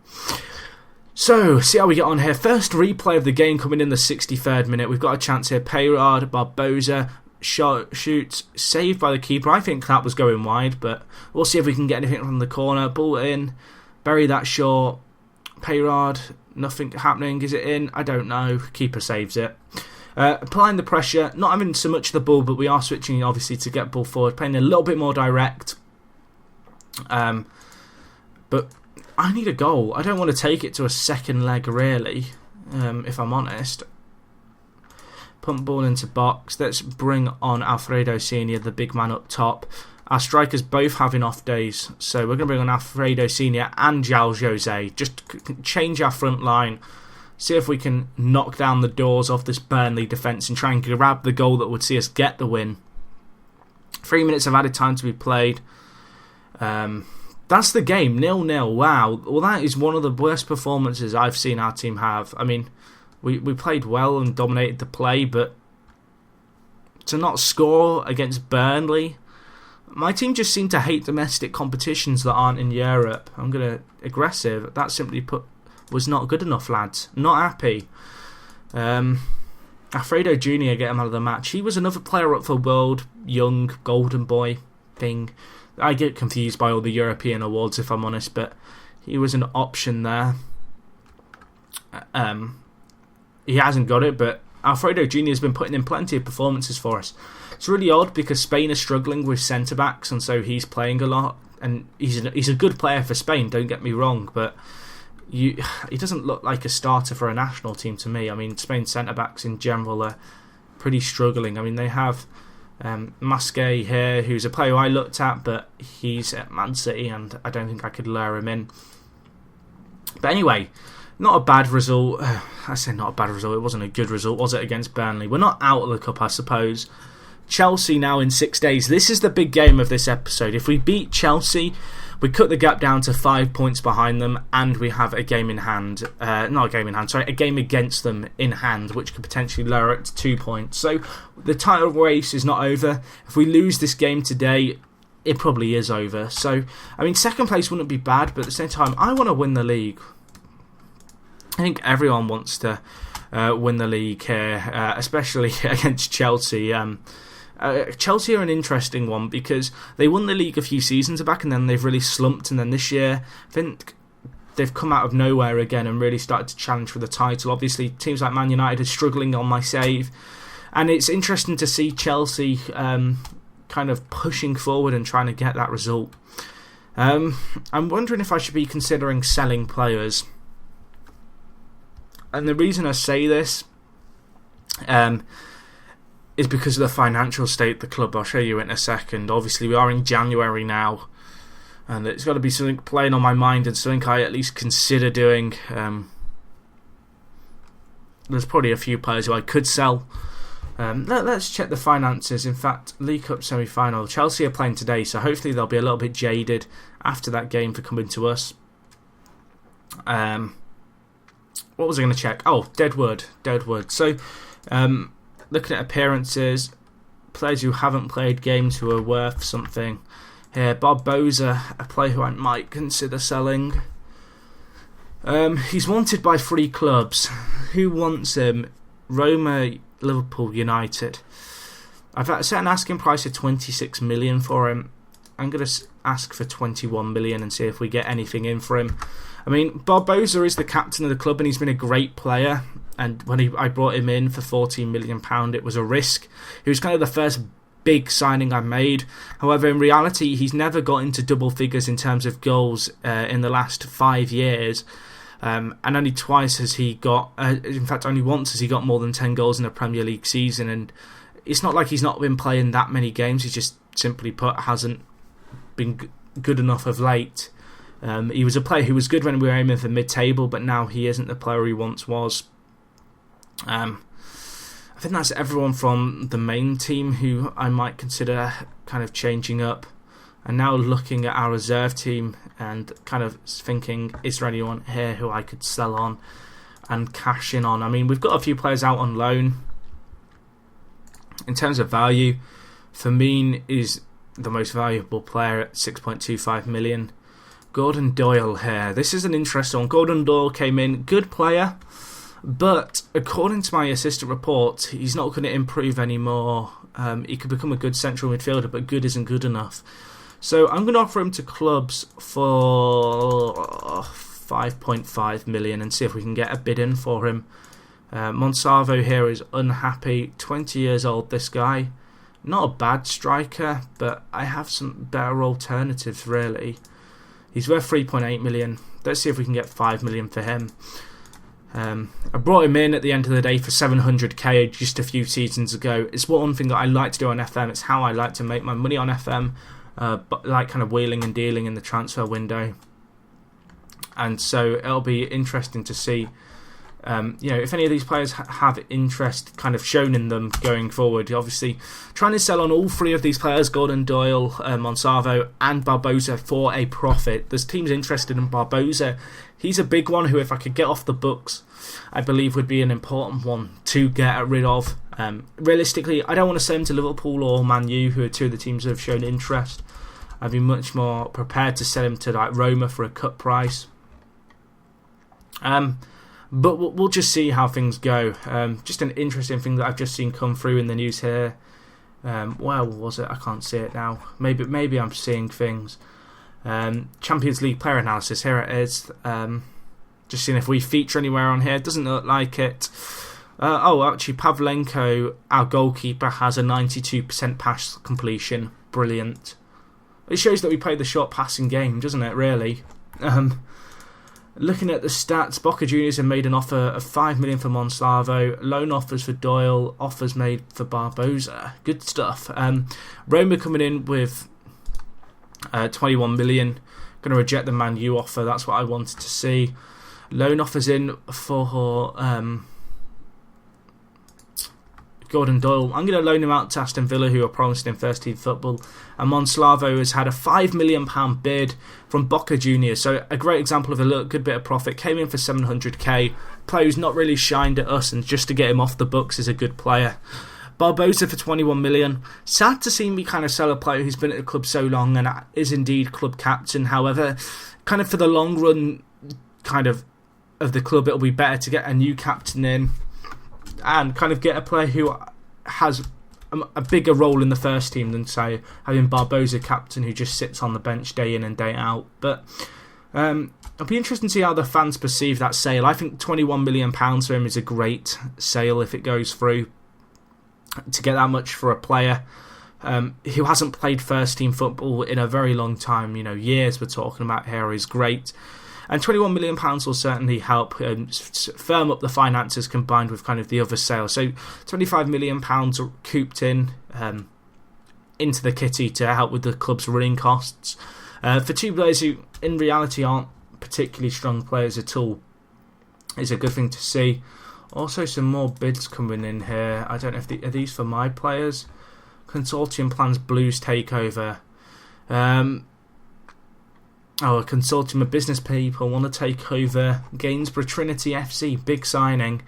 So, see how we get on here. First replay of the game coming in the 63rd minute. We've got a chance here. Peyrard, Barbosa, shoots, saved by the keeper. I think that was going wide, but we'll see if we can get anything from the corner. Ball in, bury that short. Peyrard, nothing happening. Is it in? I don't know. Keeper saves it. Applying the pressure, not having so much of the ball, but we are switching obviously to get ball forward, playing a little bit more direct. But I need a goal. I don't want to take it to a second leg, really, if I'm honest. Pump ball into box. Let's bring on Alfredo Senior, the big man up top. Our strikers both having off days, so we're going to bring on Alfredo Senior and João Jose. Just change our front line. See if we can knock down the doors of this Burnley defence and try and grab the goal that would see us get the win. 3 minutes of added time to be played. That's the game, 0-0. Wow. Well, that is one of the worst performances I've seen our team have. I mean, we played well and dominated the play, but to not score against Burnley, my team just seemed to hate domestic competitions that aren't in Europe. I'm going to aggressive. That simply put was not good enough, lads. Not happy. Alfredo Jr. get him out of the match. He was another player up for World Young Golden Boy thing. I get confused by all the European awards, if I'm honest, but he was an option there. He hasn't got it, but Alfredo Jr. has been putting in plenty of performances for us. It's really odd because Spain is struggling with centre-backs, and so he's playing a lot. And he's a good player for Spain, don't get me wrong, but he doesn't look like a starter for a national team to me. I mean, Spain's centre-backs in general are pretty struggling. I mean, they have Masquet here, who's a player I looked at, but he's at Man City and I don't think I could lure him in. But anyway, not a bad result. I say not a bad result, it wasn't a good result, was it, against Burnley? We're not out of the cup, I suppose. Chelsea now in 6 days. This is the big game of this episode. If we beat Chelsea, we cut the gap down to 5 points behind them, and we have a game in hand. A game against them in hand, which could potentially lower it to 2 points. So the title race is not over. If we lose this game today, it probably is over. So, I mean, second place wouldn't be bad, but at the same time, I want to win the league. I think everyone wants to win the league here, especially against Chelsea. Chelsea are an interesting one because they won the league a few seasons back and then they've really slumped, and then this year I think they've come out of nowhere again and really started to challenge for the title. Obviously teams like Man United are struggling on my save, and it's interesting to see Chelsea kind of pushing forward and trying to get that result. I'm wondering if I should be considering selling players, and the reason I say this is because of the financial state of the club. I'll show you in a second. Obviously, we are in January now, and it's got to be something playing on my mind and something I at least consider doing. There's probably a few players who I could sell. Let's check the finances. In fact, League Cup semi-final. Chelsea are playing today, so hopefully they'll be a little bit jaded after that game for coming to us. What was I going to check? Oh, Deadwood. So, looking at appearances, players who haven't played games who are worth something. Here, Barbosa, a player who I might consider selling. He's wanted by 3 clubs. Who wants him? Roma, Liverpool, United. I've set an asking price of 26 million for him. I'm going to ask for 21 million and see if we get anything in for him. I mean, Barbosa is the captain of the club and he's been a great player. And when I brought him in for £14 million, it was a risk. He was kind of the first big signing I made. However, in reality, he's never got into double figures in terms of goals in the last 5 years. And only twice has he got, in fact, only once has he got more than 10 goals in a Premier League season. And it's not like he's not been playing that many games. He just simply put hasn't been good enough of late. He was a player who was good when we were aiming for mid-table, but now he isn't the player he once was. I think that's everyone from the main team who I might consider kind of changing up. And now looking at our reserve team and kind of thinking, is there anyone here who I could sell on and cash in on? I mean, we've got a few players out on loan. In terms of value, Firmino is the most valuable player at 6.25 million. Gordon Doyle here. This is an interesting one. Gordon Doyle came in, good player, but according to my assistant report, he's not going to improve anymore. He could become a good central midfielder, but good isn't good enough. So I'm going to offer him to clubs for 5.5 million and see if we can get a bid in for him. Monsalvo here is unhappy. 20 years old, this guy. Not a bad striker, but I have some better alternatives, really. He's worth 3.8 million. Let's see if we can get 5 million for him. I brought him in at the end of the day for 700k just a few seasons ago. It's one thing that I like to do on FM. It's how I like to make my money on FM. But like kind of wheeling and dealing in the transfer window. And so it'll be interesting to see if any of these players have interest kind of shown in them going forward. Obviously, trying to sell on all three of these players, Gordon Doyle, Monsalvo and Barbosa, for a profit. There's teams interested in Barbosa. He's a big one who, if I could get off the books, I believe would be an important one to get rid of. Realistically, I don't want to send him to Liverpool or Man U, who are two of the teams that have shown interest. I'd be much more prepared to sell him to like Roma for a cut price. But we'll just see how things go. Just an interesting thing that I've just seen come through in the news here. Where was it? I can't see it now. Maybe I'm seeing things. Champions League player analysis. Here it is. Just seeing if we feature anywhere on here. Doesn't look like it. Actually, Pavlenko, our goalkeeper, has a 92% pass completion. Brilliant. It shows that we play the short passing game, doesn't it, really? Looking at the stats, Boca Juniors have made an offer of 5 million for Monsalvo, loan offers for Doyle, offers made for Barbosa. Good stuff. Roma coming in with 21 million. Going to reject the Man U offer. That's what I wanted to see. Loan offers in for Gordon Doyle. I'm going to loan him out to Aston Villa, who are promised in first team football. And Monsalvo has had a £5 million bid from Boca Juniors. So a great example of a good bit of profit. Came in for 700k. Player who's not really shined at us, and just to get him off the books is a good player. Barbosa for 21 million. Sad to see me kind of sell a player who's been at the club so long and is indeed club captain. However, kind of for the long run kind of the club, it'll be better to get a new captain in and kind of get a player who has a bigger role in the first team than, say, having Barbosa captain who just sits on the bench day in and day out. But it'll be interesting to see how the fans perceive that sale. I think £21 million for him is a great sale if it goes through. To get that much for a player who hasn't played first team football in a very long time, years we're talking about here, is great. And £21 million will certainly help firm up the finances combined with kind of the other sales. So £25 million are cooped in into the kitty to help with the club's running costs. For two players who in reality aren't particularly strong players at all, is a good thing to see. Also some more bids coming in here. I don't know if are these for my players. Consortium plans Blues takeover. A consortium of business people want to take over Gainsborough Trinity FC. Big signing.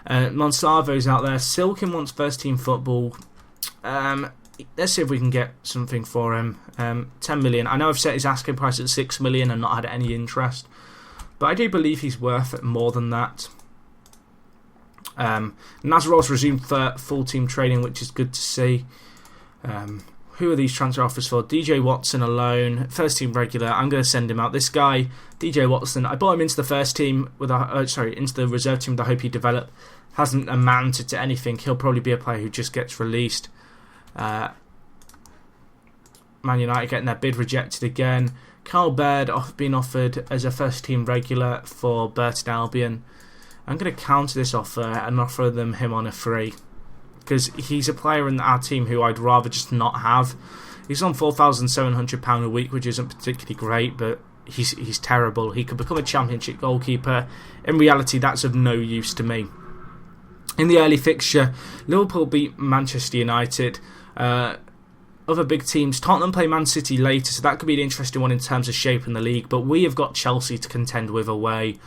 Monsalvo's out there. Silkin wants first team football. Let's see if we can get something for him. 10 million. I know I've set his asking price at 6 million and not had any interest, but I do believe he's worth more than that. Nazarov's resumed for full team training, which is good to see. Who are these transfer offers for? DJ Watson alone, first team regular. I'm going to send him out. This guy, DJ Watson, I brought him into the first team into the reserve team with the hope he develop. Hasn't amounted to anything. He'll probably be a player who just gets released. Man United getting their bid rejected again. Carl Baird being offered as a first team regular for Burton Albion. I'm going to counter this offer and offer him on a free, because he's a player in our team who I'd rather just not have. He's on £4,700 a week, which isn't particularly great, but he's terrible. He could become a championship goalkeeper. In reality, that's of no use to me. In the early fixture, Liverpool beat Manchester United. other big teams. Tottenham play Man City later, so that could be an interesting one in terms of shaping the league. But we have got Chelsea to contend with away.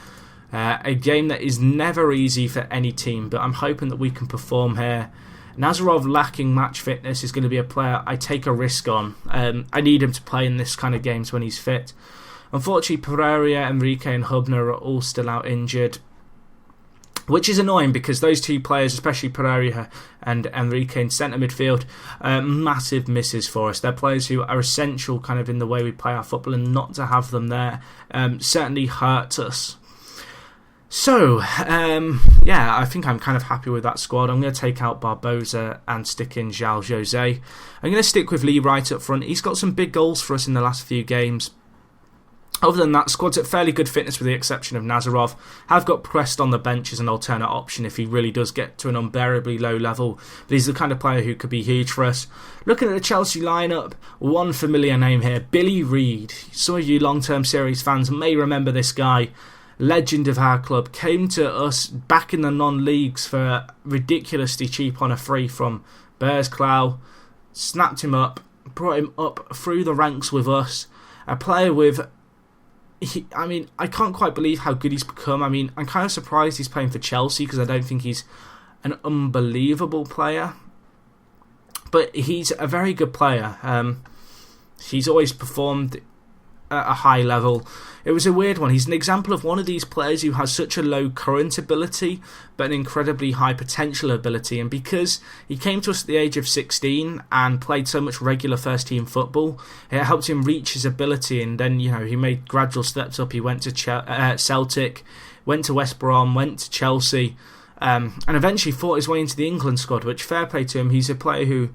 A game that is never easy for any team, but I'm hoping that we can perform here. Nazarov lacking match fitness is going to be a player I take a risk on. I need him to play in this kind of games when he's fit. Unfortunately, Pereira, Enrique and Hubner are all still out injured, which is annoying because those two players, especially Pereira and Enrique in centre midfield, massive misses for us. They're players who are essential kind of in the way we play our football, and not to have them there certainly hurts us. So, I think I'm kind of happy with that squad. I'm going to take out Barbosa and stick in João Jose. I'm going to stick with Lee right up front. He's got some big goals for us in the last few games. Other than that, squad's at fairly good fitness with the exception of Nazarov. Have got Prest on the bench as an alternate option if he really does get to an unbearably low level. But he's the kind of player who could be huge for us. Looking at the Chelsea lineup, one familiar name here, Billy Reid. Some of you long-term series fans may remember this guy. Legend of our club. Came to us back in the non-leagues for ridiculously cheap on a free from Bearsclough. Snapped him up, brought him up through the ranks with us. A player with... I can't quite believe how good he's become. I'm kind of surprised he's playing for Chelsea because I don't think he's an unbelievable player. But he's a very good player. He's always performed at a high level. It was a weird one. He's an example of one of these players who has such a low current ability but an incredibly high potential ability, and because he came to us at the age of 16 and played so much regular first team football, it helped him reach his ability, and then he made gradual steps up. He went to Celtic, went to West Brom, went to Chelsea, and eventually fought his way into the England squad, which fair play to him. He's a player who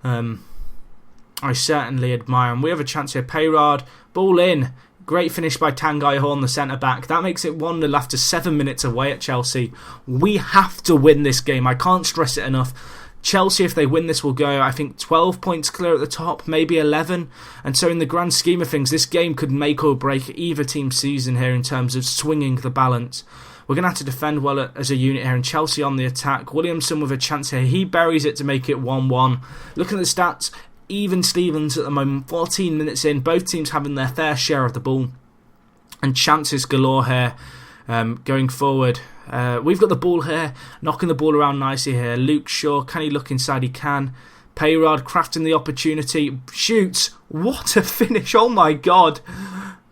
I certainly admire. And we have a chance here. Peyrard, ball in. Great finish by Tanguy Horn, the centre-back. That makes it 1-0 after 7 minutes away at Chelsea. We have to win this game. I can't stress it enough. Chelsea, if they win this, will go, I think, 12 points clear at the top, maybe 11. And so in the grand scheme of things, this game could make or break either team's season here in terms of swinging the balance. We're going to have to defend well as a unit here, and Chelsea on the attack. Williamson with a chance here. He buries it to make it 1-1. Looking at the stats, even Stevens at the moment, 14 minutes in, both teams having their fair share of the ball, and chances galore here going forward. We've got the ball here, knocking the ball around nicely here. Luke Shaw, can he look inside? He can. Peyrard crafting the opportunity, shoots. What a finish, oh my god.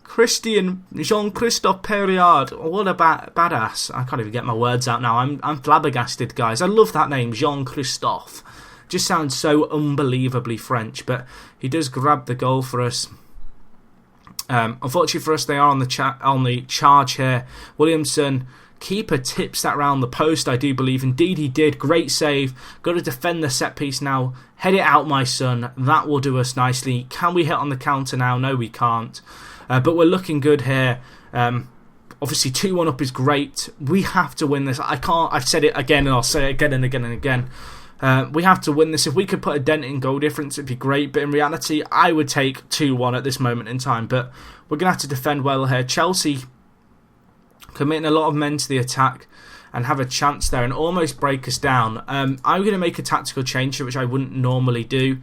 Christian Jean-Christophe Peyrard, what a badass. I can't even get my words out now. I'm flabbergasted, guys. I love that name, Jean-Christophe. Just sounds so unbelievably French, but he does grab the goal for us. Unfortunately for us, they are on the charge here. Williamson, keeper, tips that round the post, I do believe. Indeed he did. Great save. Got to defend the set piece now. Head it out, my son. That will do us nicely. Can we hit on the counter now? No, we can't. But we're looking good here. Obviously 2-1 up is great. We have to win this. I've said it again and I'll say it again and again and again. We have to win this. If we could put a dent in goal difference, it'd be great. But in reality, I would take 2-1 at this moment in time. But we're going to have to defend well here. Chelsea committing a lot of men to the attack and have a chance there and almost break us down. I'm going to make a tactical change, which I wouldn't normally do.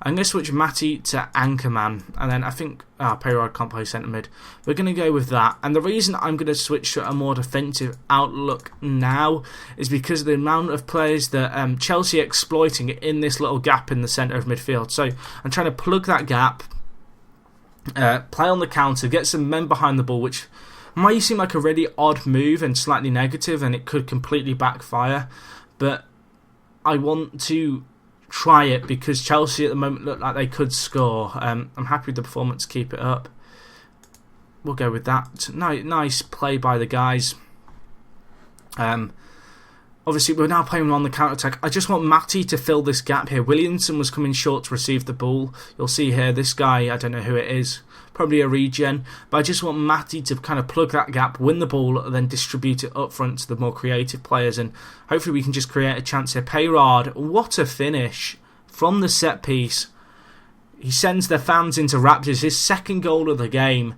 I'm going to switch Matty to Anchorman, and then I think Peyrard can't play centre mid. We're going to go with that, and the reason I'm going to switch to a more defensive outlook now is because of the amount of players that Chelsea are exploiting in this little gap in the centre of midfield. So I'm trying to plug that gap, play on the counter, get some men behind the ball, which might seem like a really odd move and slightly negative, and it could completely backfire, but I want to try it because Chelsea at the moment look like they could score. I'm happy with the performance, keep it up. We'll go with that. Nice play by the guys. Obviously we're now playing on the counter-attack. I just want Matty to fill this gap here. Williamson was coming short to receive the ball. You'll see here, this guy, I don't know who it is, probably a regen, but I just want Matty to kind of plug that gap, win the ball, and then distribute it up front to the more creative players, and hopefully we can just create a chance here. Peyrard, what a finish from the set piece. He sends the fans into raptures. His second goal of the game.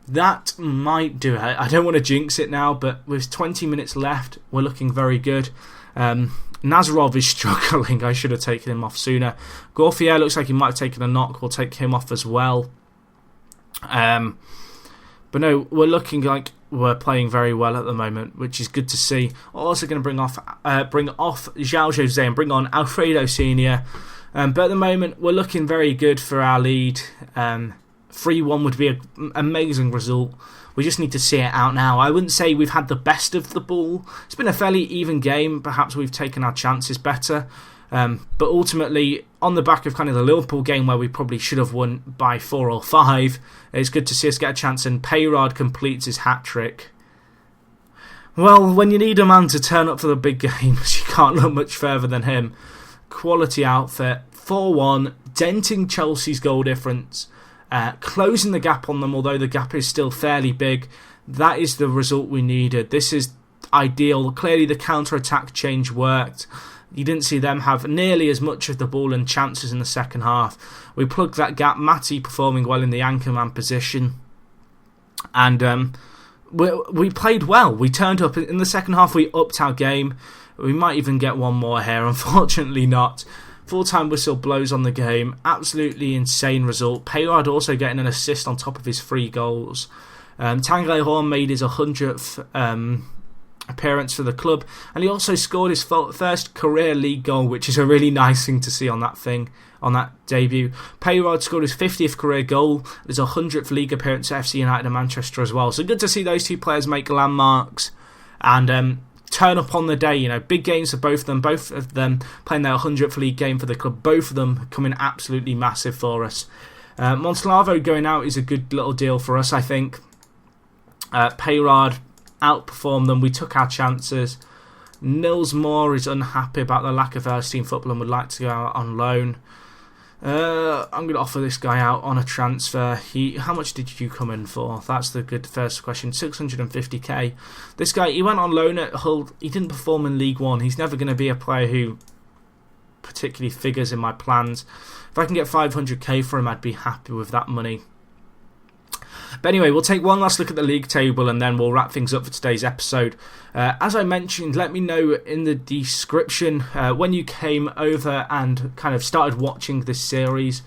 That might do it. I don't want to jinx it now, but with 20 minutes left, we're looking very good. Nazarov is struggling. I should have taken him off sooner. Gauthier looks like he might have taken a knock. We'll take him off as well. But no, we're looking like we're playing very well at the moment, which is good to see. We're also going to bring off João Jose and bring on Alfredo Senior. But at the moment, we're looking very good for our lead. 3-1 would be an amazing result. We just need to see it out now. I wouldn't say we've had the best of the ball. It's been a fairly even game. Perhaps we've taken our chances better. But ultimately, on the back of kind of the Liverpool game where we probably should have won by 4 or 5, it's good to see us get a chance, and Peyrard completes his hat-trick. Well, when you need a man to turn up for the big games, you can't look much further than him. Quality outfit, 4-1, denting Chelsea's goal difference, closing the gap on them, although the gap is still fairly big. That is the result we needed. This is ideal. Clearly the counter-attack change worked. You didn't see them have nearly as much of the ball and chances in the second half. We plugged that gap. Matty performing well in the anchorman position. And we played well. We turned up. In the second half, we upped our game. We might even get one more here. Unfortunately not. Full-time whistle blows on the game. Absolutely insane result. Peyrard also getting an assist on top of his 3 goals. Tanguy made his 100th appearance for the club, and he also scored his first career league goal, which is a really nice thing to see on that debut. Peyrard scored his 50th career goal. There's a 100th league appearance at FC United and Manchester as well. So good to see those 2 players make landmarks and turn up on the day. You know, big games for both of them playing their 100th league game for the club. Both of them coming absolutely massive for us. Monslavo going out is a good little deal for us, I think. Peyrard outperformed them. We took our chances. Nils Moore is unhappy about the lack of first team football and would like to go out on loan. I'm going to offer this guy out on a transfer. How much did you come in for? That's the good first question. 650k. This guy, he went on loan at Hull. He didn't perform in League One. He's never going to be a player who particularly figures in my plans. If I can get 500k for him, I'd be happy with that money. But anyway, we'll take one last look at the league table and then we'll wrap things up for today's episode. As I mentioned, let me know in the description when you came over and kind of started watching this series.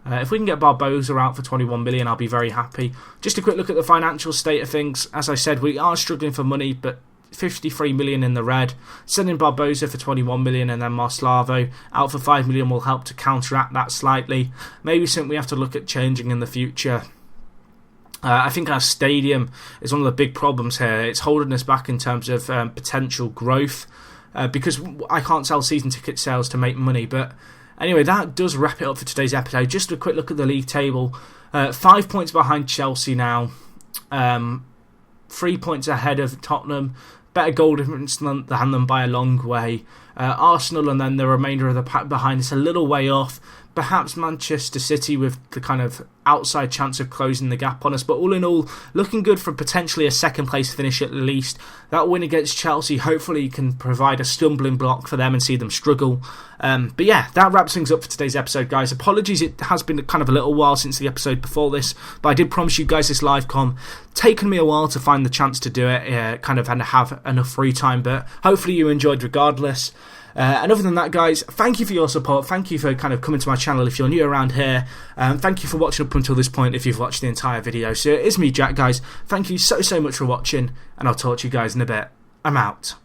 If we can get Barbosa out for 21 million, I'll be very happy. Just a quick look at the financial state of things. As I said, we are struggling for money, but 53 million in the red. Sending Barbosa for 21 million and then Marslavo out for 5 million will help to counteract that slightly. Maybe something we have to look at changing in the future. I think our stadium is one of the big problems here. It's holding us back in terms of potential growth because I can't sell season ticket sales to make money. But anyway, that does wrap it up for today's episode. Just a quick look at the league table. 5 points behind Chelsea now. 3 points ahead of Tottenham. Better goal difference than them by a long way. Arsenal and then the remainder of the pack behind us a little way off. Perhaps Manchester City with the kind of outside chance of closing the gap on us. But all in all, looking good for potentially a second place finish at least. That win against Chelsea hopefully can provide a stumbling block for them and see them struggle. But yeah, that wraps things up for today's episode, guys. Apologies, it has been kind of a little while since the episode before this. But I did promise you guys this live com. Taken me a while to find the chance to do it, kind of, and have enough free time. But hopefully you enjoyed regardless. And other than that, guys, thank you for your support. Thank you for kind of coming to my channel if you're new around here. Thank you for watching up until this point if you've watched the entire video. So it is me, Jack, guys. Thank you so much for watching, and I'll talk to you guys in a bit. I'm out.